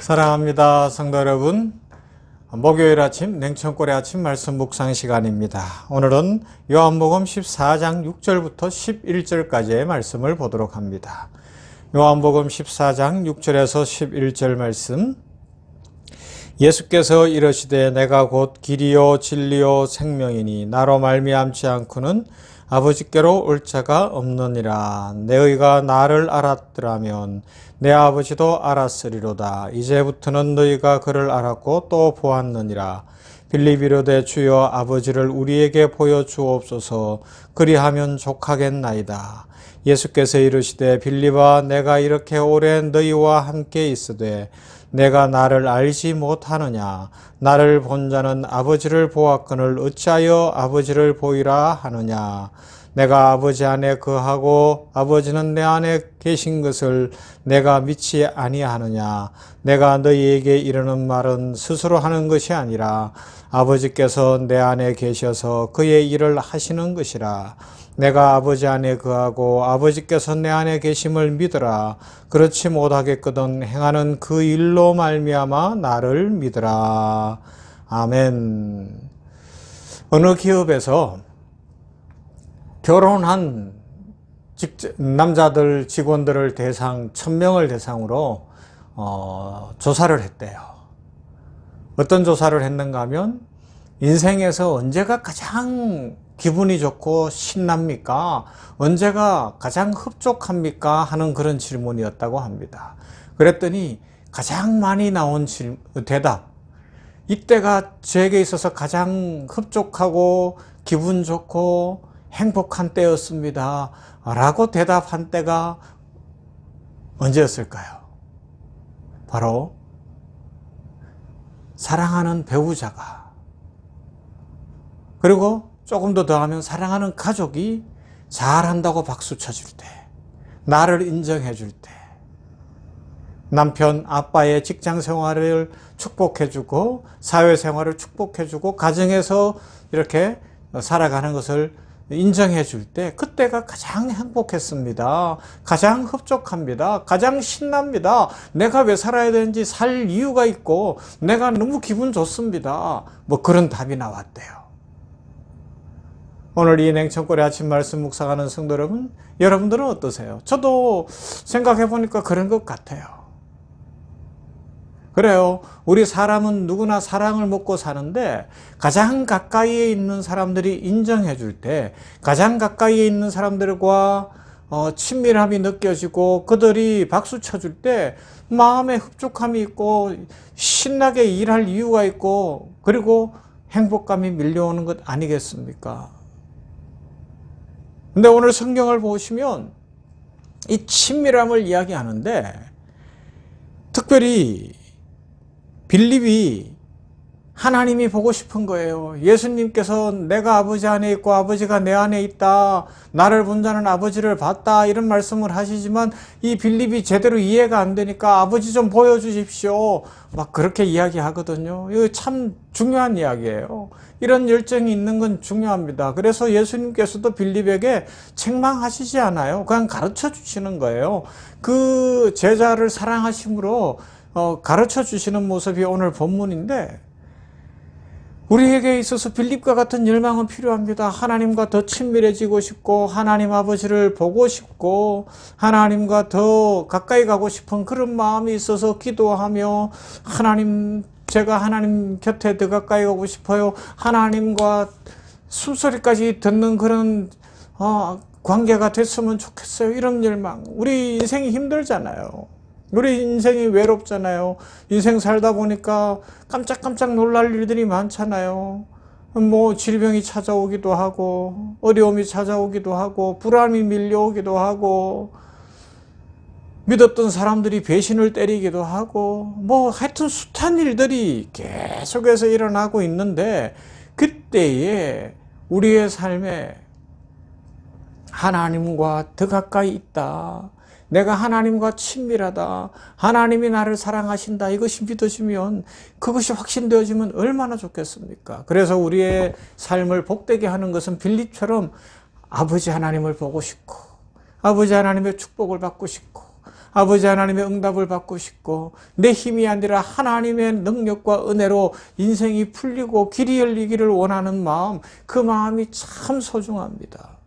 사랑합니다, 성도 여러분. 목요일 아침 냉천골의 아침 말씀 묵상 시간입니다. 오늘은 요한복음 14장 6절부터 11절까지의 말씀을 보도록 합니다. 요한복음 14장 6절에서 11절 말씀. 예수께서 이르시되 내가 곧 길이요 진리요 생명이니 나로 말미암지 않고는 아버지께로 올 자가 없느니라. 너희가 나를 알았더라면 내 아버지도 알았으리로다. 이제부터는 너희가 그를 알았고 또 보았느니라. 빌립이 이르되 주여 아버지를 우리에게 보여주옵소서. 그리하면 족하겠나이다. 예수께서 이르시되 빌립아 내가 이렇게 오래 너희와 함께 있으되 내가 나를 알지 못하느냐. 나를 본 자는 아버지를 보았거늘 어찌하여 아버지를 보이라 하느냐. 내가 아버지 안에 거하고 아버지는 내 안에 계신 것을 내가 믿지 아니하느냐. 내가 너희에게 이르는 말은 스스로 하는 것이 아니라 아버지께서 내 안에 계셔서 그의 일을 하시는 것이라. 내가 아버지 안에 거하고 아버지께서 내 안에 계심을 믿으라. 그렇지 못하겠거든 행하는 그 일로 말미암아 나를 믿으라. 아멘. 어느 기업에서 결혼한 남자들 직원들을 대상 1000명을 대상으로 조사를 했대요. 어떤 조사를 했는가 하면 인생에서 언제가 가장 기분이 좋고 신납니까? 언제가 가장 흡족합니까? 하는 그런 질문이었다고 합니다. 그랬더니 가장 많이 나온 대답, 이때가 저에게 있어서 가장 흡족하고 기분 좋고 행복한 때였습니다 라고 대답한 때가 언제였을까요? 바로 사랑하는 배우자가, 그리고 조금 더 하면 사랑하는 가족이 잘한다고 박수 쳐줄 때, 나를 인정해 줄 때, 남편, 아빠의 직장 생활을 축복해주고 사회생활을 축복해주고 가정에서 이렇게 살아가는 것을 인정해 줄 때, 그때가 가장 행복했습니다. 가장 흡족합니다. 가장 신납니다. 내가 왜 살아야 되는지 살 이유가 있고 내가 너무 기분 좋습니다. 뭐 그런 답이 나왔대요. 오늘 이 냉천골의 아침 말씀 묵상하는 성도 여러분, 여러분들은 어떠세요? 저도 생각해 보니까 그런 것 같아요. 그래요. 우리 사람은 누구나 사랑을 먹고 사는데 가장 가까이에 있는 사람들이 인정해 줄 때, 가장 가까이에 있는 사람들과 친밀함이 느껴지고 그들이 박수 쳐줄 때 마음에 흡족함이 있고 신나게 일할 이유가 있고 그리고 행복감이 밀려오는 것 아니겠습니까? 근데 오늘 성경을 보시면 이 친밀함을 이야기하는데 특별히 빌립이 하나님이 보고 싶은 거예요. 예수님께서 내가 아버지 안에 있고 아버지가 내 안에 있다. 나를 본 자는 아버지를 봤다. 이런 말씀을 하시지만 이 빌립이 제대로 이해가 안 되니까 아버지 좀 보여주십시오. 막 그렇게 이야기하거든요. 이거 참 중요한 이야기예요. 이런 열정이 있는 건 중요합니다. 그래서 예수님께서도 빌립에게 책망하시지 않아요. 그냥 가르쳐 주시는 거예요. 그 제자를 사랑하심으로 가르쳐 주시는 모습이 오늘 본문인데, 우리에게 있어서 빌립과 같은 열망은 필요합니다. 하나님과 더 친밀해지고 싶고 하나님 아버지를 보고 싶고 하나님과 더 가까이 가고 싶은 그런 마음이 있어서 기도하며 하나님, 제가 하나님 곁에 더 가까이 가고 싶어요. 하나님과 숨소리까지 듣는 그런 관계가 됐으면 좋겠어요. 이런 열망. 우리 인생이 힘들잖아요. 우리 인생이 외롭잖아요. 인생 살다 보니까 깜짝깜짝 놀랄 일들이 많잖아요. 뭐 질병이 찾아오기도 하고 어려움이 찾아오기도 하고 불안이 밀려오기도 하고 믿었던 사람들이 배신을 때리기도 하고 뭐 하여튼 숱한 일들이 계속해서 일어나고 있는데, 그때에 우리의 삶에 하나님과 더 가까이 있다, 내가 하나님과 친밀하다, 하나님이 나를 사랑하신다, 이것이 믿어지면, 그것이 확신되어지면 얼마나 좋겠습니까? 그래서 우리의 삶을 복되게 하는 것은 빌립처럼 아버지 하나님을 보고 싶고 아버지 하나님의 축복을 받고 싶고 아버지 하나님의 응답을 받고 싶고 내 힘이 아니라 하나님의 능력과 은혜로 인생이 풀리고 길이 열리기를 원하는 마음, 그 마음이 참 소중합니다.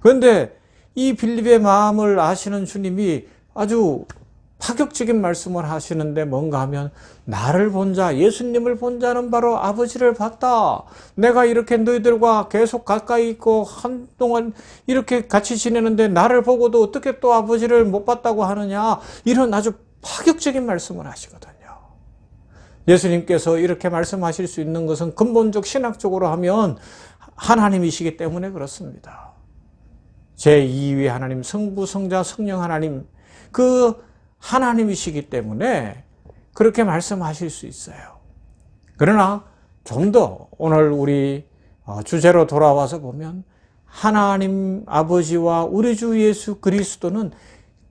그런데 이 빌립의 마음을 아시는 주님이 아주 파격적인 말씀을 하시는데 뭔가 하면 나를 본 자, 예수님을 본 자는 바로 아버지를 봤다. 내가 이렇게 너희들과 계속 가까이 있고 한동안 이렇게 같이 지내는데 나를 보고도 어떻게 또 아버지를 못 봤다고 하느냐. 이런 아주 파격적인 말씀을 하시거든요. 예수님께서 이렇게 말씀하실 수 있는 것은 근본적 신학적으로 하면 하나님이시기 때문에 그렇습니다. 제2위 하나님, 성부, 성자, 성령 하나님, 그 하나님이시기 때문에 그렇게 말씀하실 수 있어요. 그러나 좀 더 오늘 우리 주제로 돌아와서 보면 하나님 아버지와 우리 주 예수 그리스도는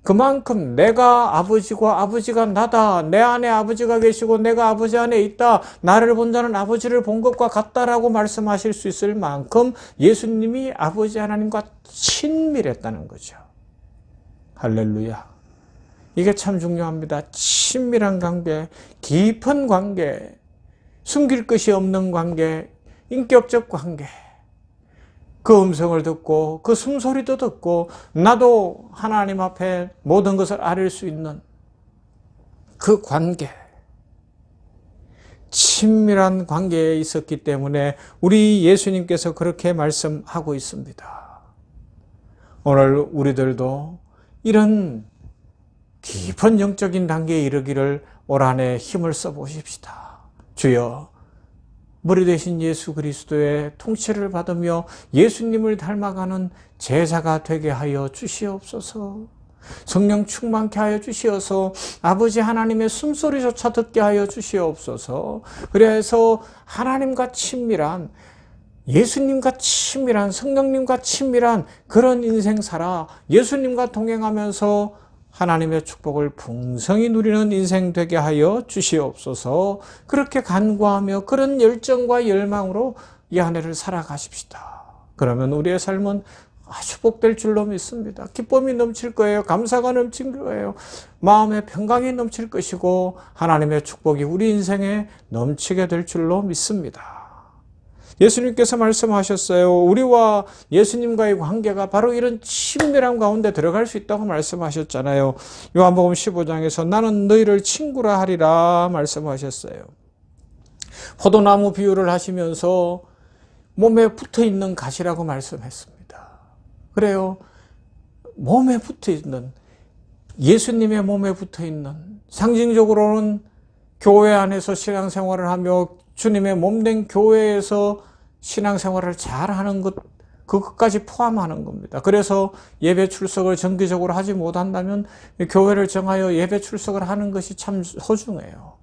그만큼 내가 아버지고 아버지가 나다, 내 안에 아버지가 계시고 내가 아버지 안에 있다, 나를 본 자는 아버지를 본 것과 같다라고 말씀하실 수 있을 만큼 예수님이 아버지 하나님과 친밀했다는 거죠. 할렐루야. 이게 참 중요합니다. 친밀한 관계, 깊은 관계, 숨길 것이 없는 관계, 인격적 관계. 그 음성을 듣고 그 숨소리도 듣고 나도 하나님 앞에 모든 것을 아릴 수 있는 그 관계. 친밀한 관계에 있었기 때문에 우리 예수님께서 그렇게 말씀하고 있습니다. 오늘 우리들도 이런 깊은 영적인 단계에 이르기를 올 한해 힘을 써보십시다. 주여, 머리 되신 예수 그리스도의 통치를 받으며 예수님을 닮아가는 제자가 되게 하여 주시옵소서. 성령 충만케 하여 주시어서 아버지 하나님의 숨소리조차 듣게 하여 주시옵소서. 그래서 하나님과 친밀한, 예수님과 친밀한, 성령님과 친밀한 그런 인생 살아 예수님과 동행하면서 하나님의 축복을 풍성히 누리는 인생 되게 하여 주시옵소서. 그렇게 간구하며 그런 열정과 열망으로 이 한 해를 살아가십시다. 그러면 우리의 삶은 아주 복될 줄로 믿습니다. 기쁨이 넘칠 거예요. 감사가 넘칠 거예요. 마음의 평강이 넘칠 것이고 하나님의 축복이 우리 인생에 넘치게 될 줄로 믿습니다. 예수님께서 말씀하셨어요. 우리와 예수님과의 관계가 바로 이런 친밀한 가운데 들어갈 수 있다고 말씀하셨잖아요. 요한복음 15장에서 나는 너희를 친구라 하리라 말씀하셨어요. 포도나무 비유를 하시면서 몸에 붙어있는 가시라고 말씀했습니다. 그래요. 몸에 붙어있는, 예수님의 몸에 붙어있는, 상징적으로는 교회 안에서 신앙생활을 하며 주님의 몸된 교회에서 신앙생활을 잘하는 것, 그것까지 포함하는 겁니다. 그래서 예배 출석을 정기적으로 하지 못한다면 교회를 정하여 예배 출석을 하는 것이 참 소중해요.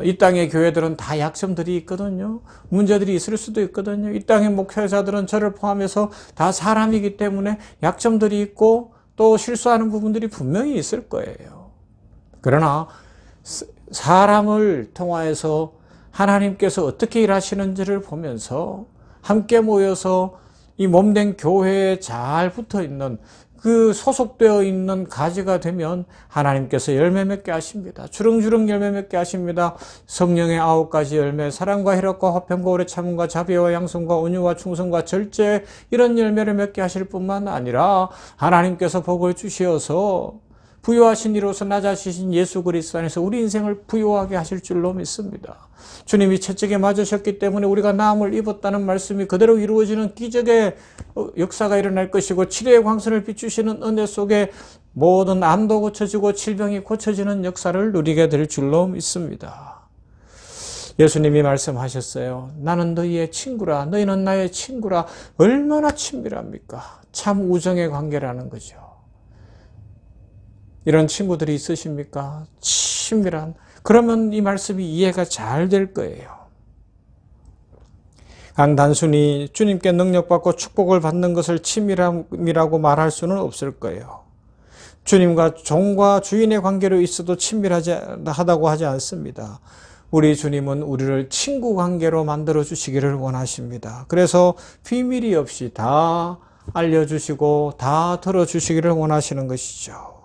이 땅의 교회들은 다 약점들이 있거든요. 문제들이 있을 수도 있거든요. 이 땅의 목회자들은 저를 포함해서 다 사람이기 때문에 약점들이 있고 또 실수하는 부분들이 분명히 있을 거예요. 그러나 사람을 통하여서 하나님께서 어떻게 일하시는지를 보면서 함께 모여서 이 몸된 교회에 잘 붙어있는, 그 소속되어 있는 가지가 되면 하나님께서 열매 맺게 하십니다. 주렁주렁 열매 맺게 하십니다. 성령의 9가지 열매, 사랑과 희락과 화평과 오래 참음과 자비와 양성과 온유와 충성과 절제, 이런 열매를 맺게 하실 뿐만 아니라 하나님께서 복을 주시어서 부유하신 이로서 낮아지신 예수 그리스도 안에서 우리 인생을 부유하게 하실 줄로 믿습니다. 주님이 채찍에 맞으셨기 때문에 우리가 나음을 입었다는 말씀이 그대로 이루어지는 기적의 역사가 일어날 것이고, 치료의 광선을 비추시는 은혜 속에 모든 암도 고쳐지고 질병이 고쳐지는 역사를 누리게 될 줄로 믿습니다. 예수님이 말씀하셨어요. 나는 너희의 친구라, 너희는 나의 친구라. 얼마나 친밀합니까? 참 우정의 관계라는 거죠. 이런 친구들이 있으십니까? 친밀한. 그러면 이 말씀이 이해가 잘 될 거예요. 단순히 주님께 능력받고 축복을 받는 것을 친밀함이라고 말할 수는 없을 거예요. 주님과 종과 주인의 관계로 있어도 친밀하다고 하지 않습니다. 우리 주님은 우리를 친구 관계로 만들어 주시기를 원하십니다. 그래서 비밀이 없이 다 알려주시고 다 들어주시기를 원하시는 것이죠.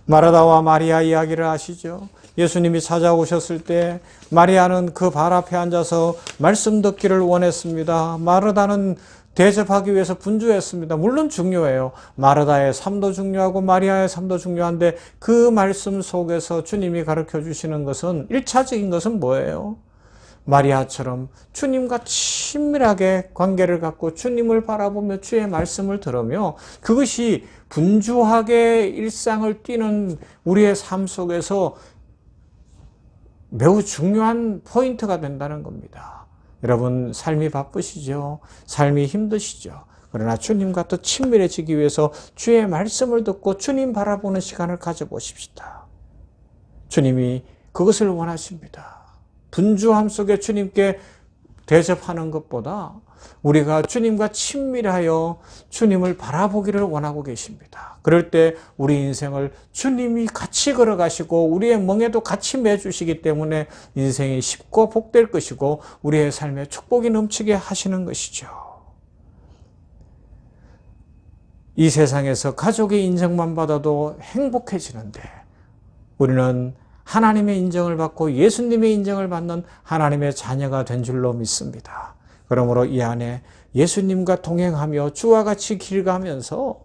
마르다와 마리아 이야기를 아시죠? 예수님이 찾아오셨을 때 마리아는 그 발 앞에 앉아서 말씀 듣기를 원했습니다. 마르다는 대접하기 위해서 분주했습니다. 물론 중요해요. 마르다의 삶도 중요하고 마리아의 삶도 중요한데 그 말씀 속에서 주님이 가르쳐 주시는 것은 1차적인 것은 뭐예요? 마리아처럼 주님과 친밀하게 관계를 갖고 주님을 바라보며 주의 말씀을 들으며 그것이 분주하게 일상을 뛰는 우리의 삶 속에서 매우 중요한 포인트가 된다는 겁니다. 여러분, 삶이 바쁘시죠? 삶이 힘드시죠? 그러나 주님과 더 친밀해지기 위해서 주의 말씀을 듣고 주님 바라보는 시간을 가져보십시다. 주님이 그것을 원하십니다. 분주함 속에 주님께 대접하는 것보다 우리가 주님과 친밀하여 주님을 바라보기를 원하고 계십니다. 그럴 때 우리 인생을 주님이 같이 걸어가시고 우리의 멍에도 같이 매주시기 때문에 인생이 쉽고 복될 것이고 우리의 삶에 축복이 넘치게 하시는 것이죠. 이 세상에서 가족의 인정만 받아도 행복해지는데 우리는 하나님의 인정을 받고 예수님의 인정을 받는 하나님의 자녀가 된 줄로 믿습니다. 그러므로 이 안에 예수님과 동행하며 주와 같이 길 가면서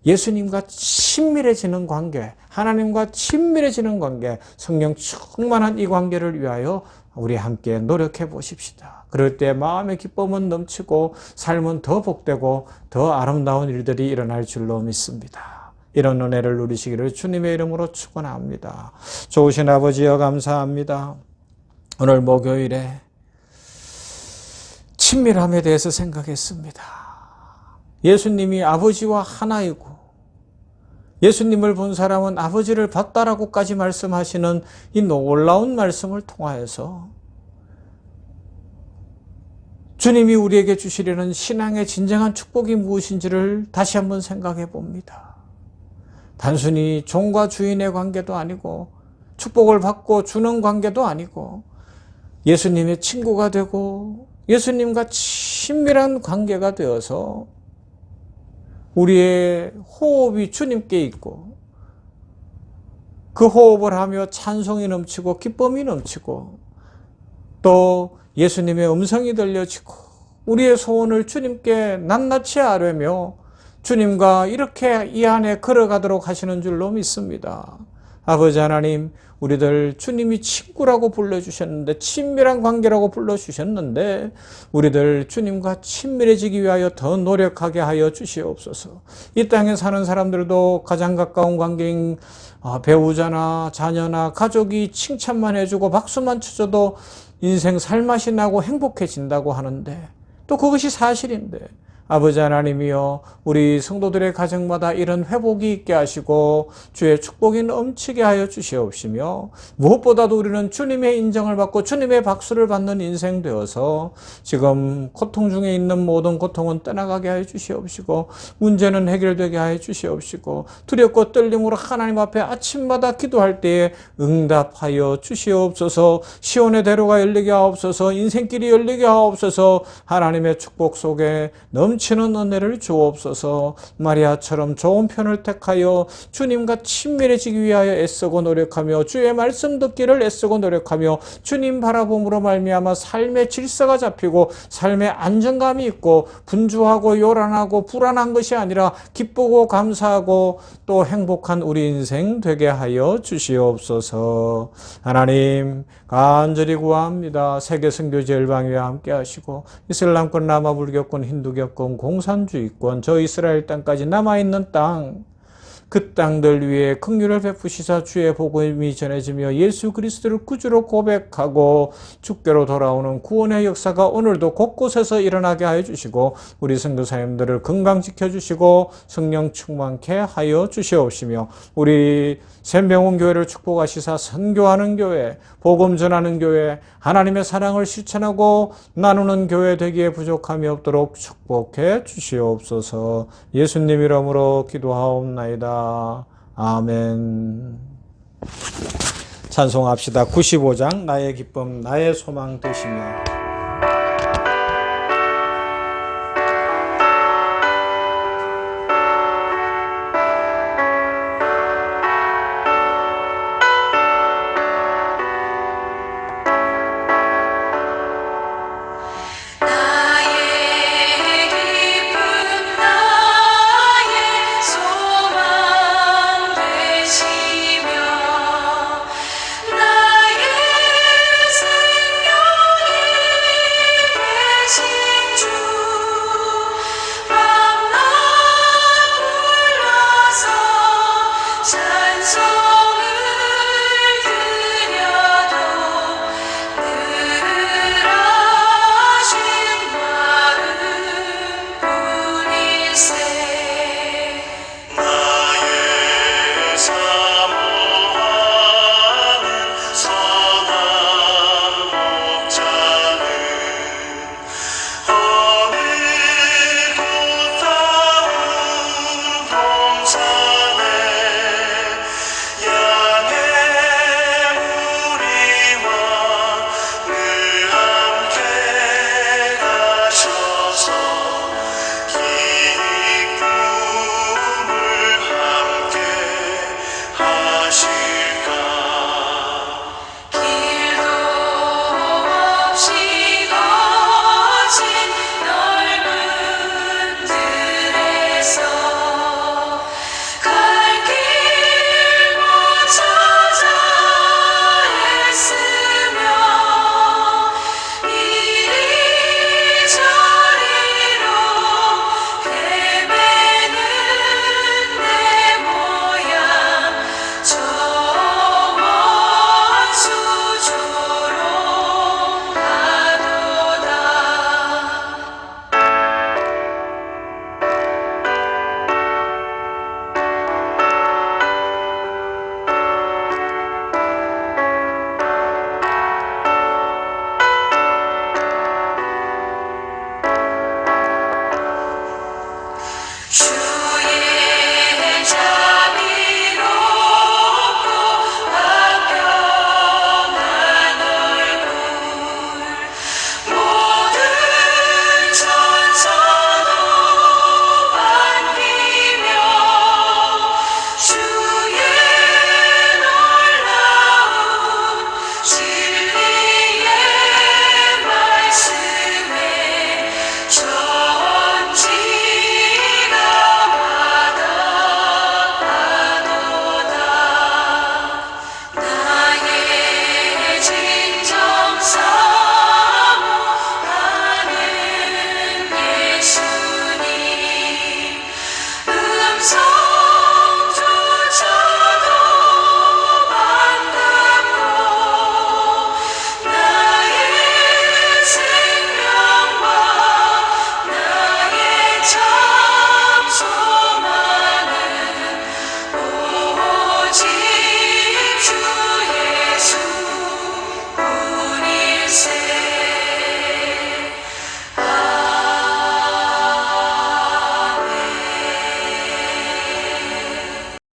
예수님과 친밀해지는 관계, 하나님과 친밀해지는 관계, 성령 충만한 이 관계를 위하여 우리 함께 노력해 보십시다. 그럴 때 마음의 기쁨은 넘치고 삶은 더 복되고 더 아름다운 일들이 일어날 줄로 믿습니다. 이런 은혜를 누리시기를 주님의 이름으로 축원합니다. 좋으신 아버지여 감사합니다. 오늘 목요일에 친밀함에 대해서 생각했습니다. 예수님이 아버지와 하나이고 예수님을 본 사람은 아버지를 봤다라고까지 말씀하시는 이 놀라운 말씀을 통하여서 주님이 우리에게 주시려는 신앙의 진정한 축복이 무엇인지를 다시 한번 생각해 봅니다. 단순히 종과 주인의 관계도 아니고 축복을 받고 주는 관계도 아니고 예수님의 친구가 되고 예수님과 친밀한 관계가 되어서 우리의 호흡이 주님께 있고 그 호흡을 하며 찬송이 넘치고 기쁨이 넘치고 또 예수님의 음성이 들려지고 우리의 소원을 주님께 낱낱이 아뢰며 주님과 이렇게 이 안에 걸어가도록 하시는 줄로 믿습니다. 아버지 하나님, 우리들 주님이 친구라고 불러주셨는데 친밀한 관계라고 불러주셨는데 우리들 주님과 친밀해지기 위하여 더 노력하게 하여 주시옵소서. 이 땅에 사는 사람들도 가장 가까운 관계인 배우자나 자녀나 가족이 칭찬만 해주고 박수만 쳐줘도 인생 살맛이 나고 행복해진다고 하는데 또 그것이 사실인데 아버지 하나님이여 우리 성도들의 가정마다 이런 회복이 있게 하시고 주의 축복이 넘치게 하여 주시옵시며 무엇보다도 우리는 주님의 인정을 받고 주님의 박수를 받는 인생 되어서 지금 고통 중에 있는 모든 고통은 떠나가게 하여 주시옵시고 문제는 해결되게 하여 주시옵시고 두렵고 떨림으로 하나님 앞에 아침마다 기도할 때에 응답하여 주시옵소서. 시온의 대로가 열리게 하옵소서. 인생길이 열리게 하옵소서. 하나님의 축복 속에 넘치는 은혜를 주옵소서. 마리아처럼 좋은 편을 택하여 주님과 친밀해지기 위하여 애쓰고 노력하며 주의 말씀 듣기를 애쓰고 노력하며 주님 바라봄으로 말미암아 삶의 질서가 잡히고 삶의 안정감이 있고 분주하고 요란하고 불안한 것이 아니라 기쁘고 감사하고 또 행복한 우리 인생 되게 하여 주시옵소서. 하나님 간절히 구합니다. 세계 선교지 열방위와 함께 하시고 이슬람권, 라마불교권, 힌두교권, 공산주의권, 저 이스라엘 땅까지 남아있는 땅, 그 땅들 위에 긍휼을 베푸시사 주의 복음이 전해지며 예수 그리스도를 구주로 고백하고 주께로 돌아오는 구원의 역사가 오늘도 곳곳에서 일어나게 하여 주시고 우리 선교사님들을 건강지켜 주시고 성령 충만케 하여 주시옵시며 우리 샘병원 교회를 축복하시사 선교하는 교회, 복음 전하는 교회, 하나님의 사랑을 실천하고 나누는 교회 되기에 부족함이 없도록 축복해 주시옵소서. 예수님 이름으로 기도하옵나이다. 아멘. 찬송합시다. 95장 나의 기쁨 나의 소망 되시며